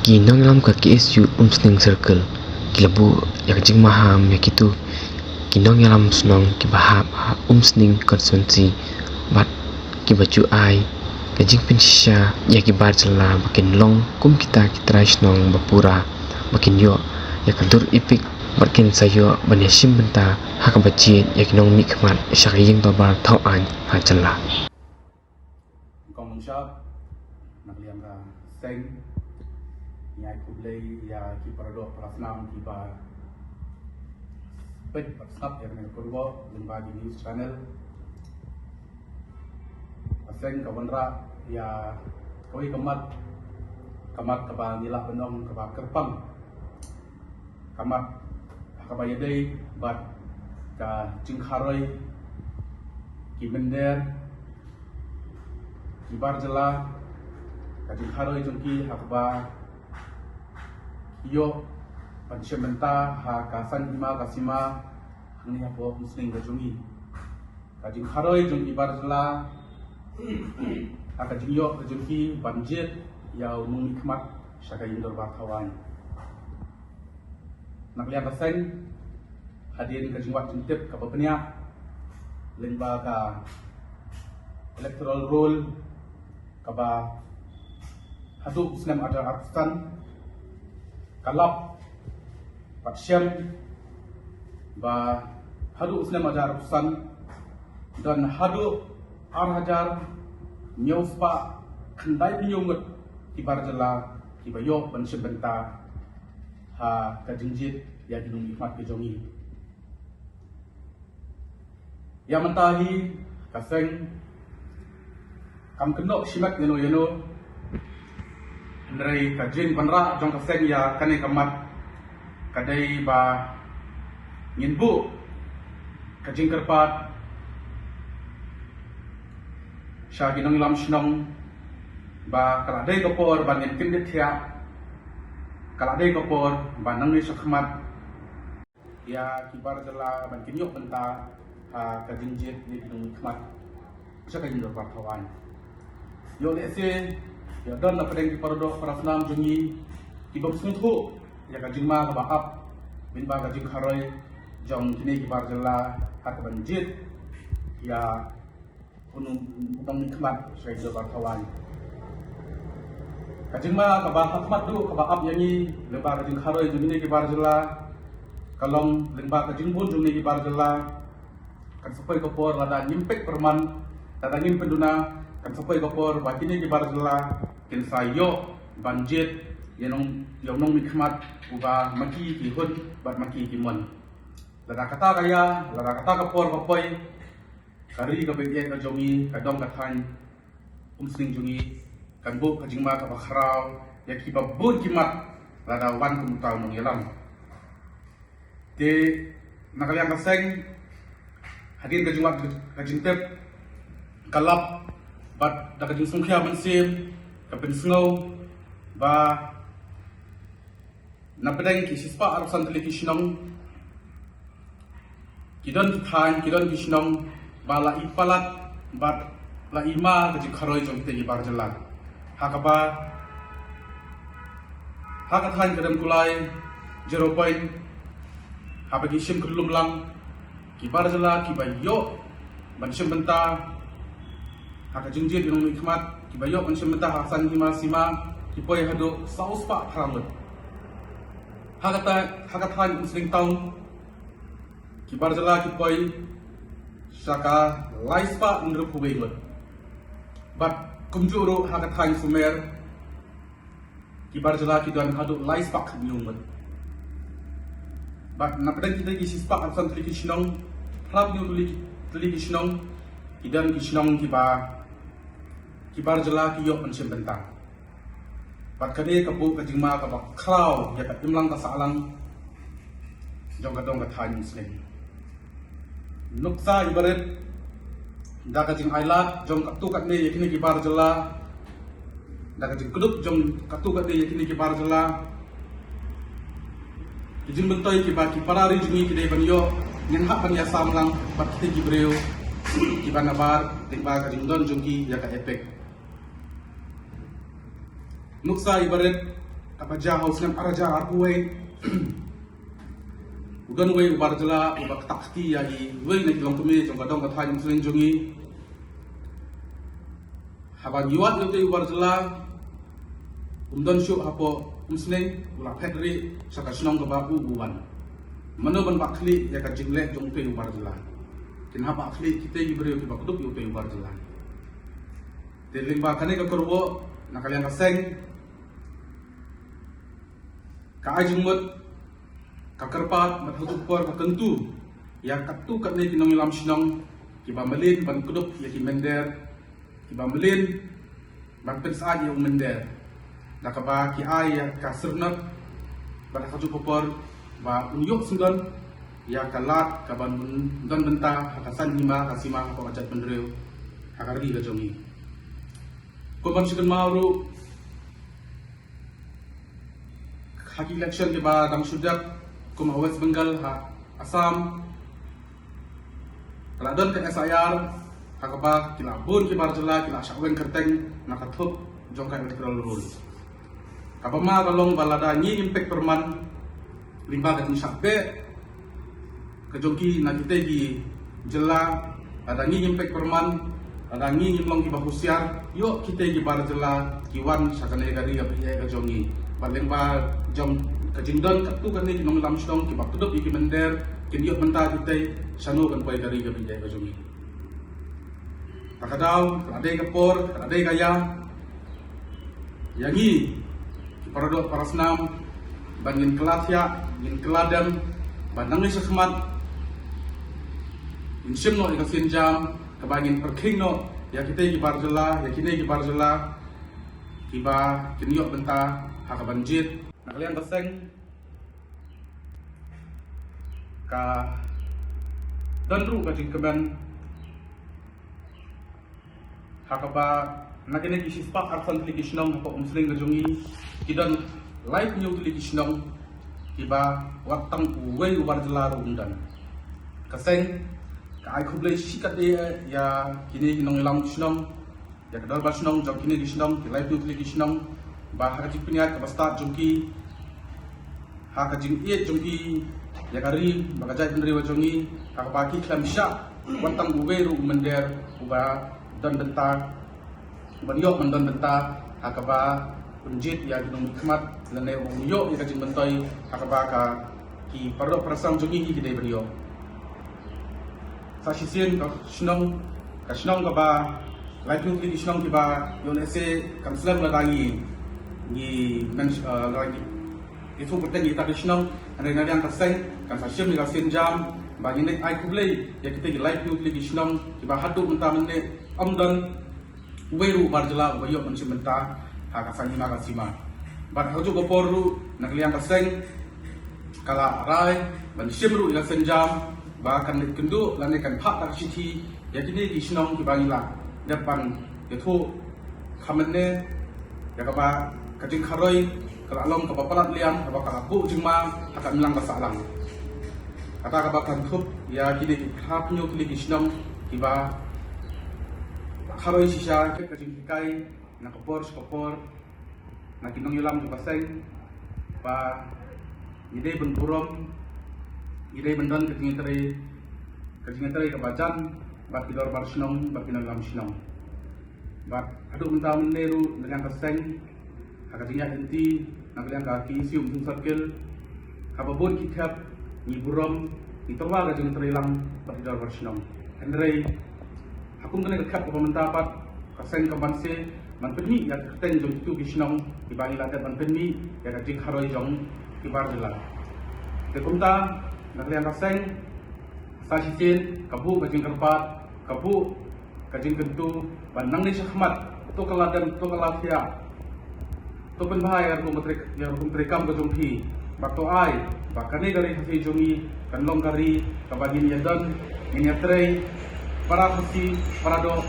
Ginang lam ka KSU Umsning Circle kilabu yak jing maham yak itu kinong yalam sunong kibahap Umsning konstituensi bat kibaju ai kajing pensisya yak kibar jela makin long kum kita sunong bapura makin yo yak dur ipik makin sayo banyasim benta hak bajit yak nong mikmat syakaying babar tau an ha jela Kong shop nakliang ka seng nyai kublai ya ki paradok prasnam ki ba pet snap ya ne kurbo limba di news channel aseng kawanra ya koi kamat ka ba nila penong ka ba kerpang kamat ka ba yadai bat ka jingkharoi ki mender ki barjela ka jingkharoi jongki hakba yo panchementa ha kasan hima kasima hangni hapo muslim gajungi kajing haroi jung ibarjela ha kajing yo gajungi banjir ya umum hikmat syaka yindor bakhawan naklian paseng hadirin kajing wat jintip ka bapenya lemba ka electoral roll ka ba hadu muslim ada arsan kalap patsyam ba hadu usnem ajar pesan dan hadu arhajar nyospa khandai pinyungut kibar jela kibayo benshebenta ha kajingjit ya ginung ikmat kejongi ya mentahi kaseng kam kenok shimak yeno dari kajin panra jong kaseng ya kane kamat kadai ba nginbu kajing kerpat syagi nong lam shnong ba kaladai kopor ba ngin thia kaladai kopor ba nang ni sakmat ya kibar jela ban kinyok benta ha kajing jit ni nong khmat syaka jindor partawan yo lese ya dan na pedeng di parodok prasnam jungi ibam sungtu ya kajing ma ka baap bin ba kajing kharai jong kini kibar jela hat banjit ya unung utang nikmat sai do barkawan kajing ma ka ba khmat du ka baap yangi leba kajing kharai jungi kibar jela kalong leba kajing bun jungi kibar jela kan sapai kopor lada nyimpek perman lada ngim penduna kan sapai kopor bakini kibar jela kin sayo banjit yenong yonong mikmat uba maki ki hun bat maki ki mon lada kata kaya lada kata kapor kapoi kari ka begye ka jongi ka dong ka than umsing jongi kan bu ka jingma ka bakhrau ya ki babun kimat lada wan kum taw nong yelam de nakaliang ka seng hadin ka jingma ka jingtep kalap bat da ka jing sungkhya mansim kapin snow ba napedeng ki sispa arsan tli kishnong kidon than kidon kishnong ba la ipalat ba la ima gaji kharoi jong te ibar jala hakaba haka than kadam kulai 0 point habagi shim kulum lang kibar jala kibayo banshim benta haka jingjit yung ikmat kibayo ang siyamata hasan hima sima kipoy hado saus pa haramut hakatan musling taun kibar jala kipoy saka lais pa nuru kuwailut bat kumjuru hakatan sumer kibar jala kidan hado lais pa kanyumut bat napadan kita kisis pa hasan tuli kishnong harap nyo tuli kishnong kidan kishnong kibar jela ki yo pensim benta pat kade kapu kajingma ka bak kraw ya ka imlang ka salang jong ka dong ka thain muslim nuksa ibarat da ka jing ailat jong ka tu kat ne yakini kibar jela da ka jing kuduk jong ka tu kat ne yakini kibar jela kijing bentoy ki ba ki parari jungi kide ban yo ngen hak ban ya samlang pat kite gibreu kiban nabar tingba ka jingdon jungki ya ka efek nuksa ibarat kapaja haus ngam araja arkuwe ugan we ubar jela ubak takki ya i we ne kilong kumi jong kadong ka thai muslim jungi haba yuat yote ubar jela umdon syu hapo muslim ula phedri saka sinong ka babu buwan mano ban bakli ya ka jingle jong pe ubar jela kin haba akli kita ibrio ki bakduk yote ubar jela deling ba kane ka korbo nakalian ka seng ka ajingmut ka kerpat mathutukpor ka kentu ya katu katne kinong ilam sinong ki ba melin ban kuduk ya ki mender ki ba melin ban pensaad ya mender nakaba ki ay ya ka sernat ban khatukpor ba unyuk sundan ya kalat ka ban dan benta hakasan hima kasima ka ajat pendreu hakari ka jongi ko ban sikan mauru haki election ke ba dang sudak ko West Bengal ha Assam kaladon ke SIR hakaba kila bun ke barjala kila syakwen kerteng nakathup jongkai electoral rule kabama kalong balada ni impact perman limba ka insyabe kejongki na kita gi jela ada ni impact perman ada ni nyimlong ki bahusiar yo kita gi barjala kiwan sakane gari ya piye ka jongi paling ba jong kajingdon katu kan ni nong lam stong ki bakudop iki mender kin yo menta kita sanu kan pai gari ka piye ka jongi takadaw ade ka por ade gaya yangi paradok parasnam bangin kelatya ngin keladam banang ni sekhmat insim no ikasin jam kabangin perking no ya kita gi barjela ya kini gi barjela kiba kinyo benta hakabanjit nakalian baseng ka danru ka jingkeban hakaba nakene gi sispak arsan ligishnong ko musling gajungi kidan live new ligishnong kiba watang uwe ubarjela rundan kaseng ka ai khublei sikat ya kini ginong ilang shnong ya kadal basnong jok kini gishnong ki live new gishnong ba ha jing piniat ka basta jungki ha ka jing ie jungki ya kari ba ka jai pendri wajongi ka ba ki klam sha watang uwe ru mender uba dan benta ban yo mandan benta ha ka ba unjit ya ginong khmat lane yo ya ka jing bentoi ha ka ba ka ki pardo prasam jungi ki dei brio sa sisien ka shnong ka ba live new ki shnong ki ba yon ese kan slam la dangi ni men lagi itu berten kita di shnong ane nadian ka seng kan sa shim ni ka sen jam ba ni ai kublei ya kita ki live new ki shnong ki ba hadu menta menne amdan weru barjala ba yo men simenta ha ka sangi ma ka sima ba hoju ko poru naklian ka seng kala rai ban shimru ila sen jam bahkan kendu lane kan pak tak siti ya kini di sinong ki bangila depan itu khamenne ya ka ba kajing kharoi kala long ka papalat liam ka ba ka bu jingma aka milang ka salang kata ka ba kan thup ya kini ki khap nyu ki sinong ki ba kharoi sisa ke kajing kai na kopor na kinong yulam ki baseng ba ide benturom ide bendan kajing teri kebacan bak tidor bar sinong bak pinang sinong bak adu menta meneru dengan keseng hakatinya inti nakliang kaki sium tung circle kababon kikap ni burom ni towa kajing teri lam bak tidor bar sinong hendrei hakun kena kekat ke mentapat keseng kebanse man penmi ya keteng jong tu sinong dibangi latet man penmi ya kajing haroi jong kibar jela dekumta naklian kaseng sa sisin kabu kajing kerpat kabu kajing kentu banang ni syahmat to kaladan to kalafia to penbahaya kum trekam ke jonghi bakto ai bakane dari hafi jongi kanlong kari kabagin yadan ini trei para khasi para do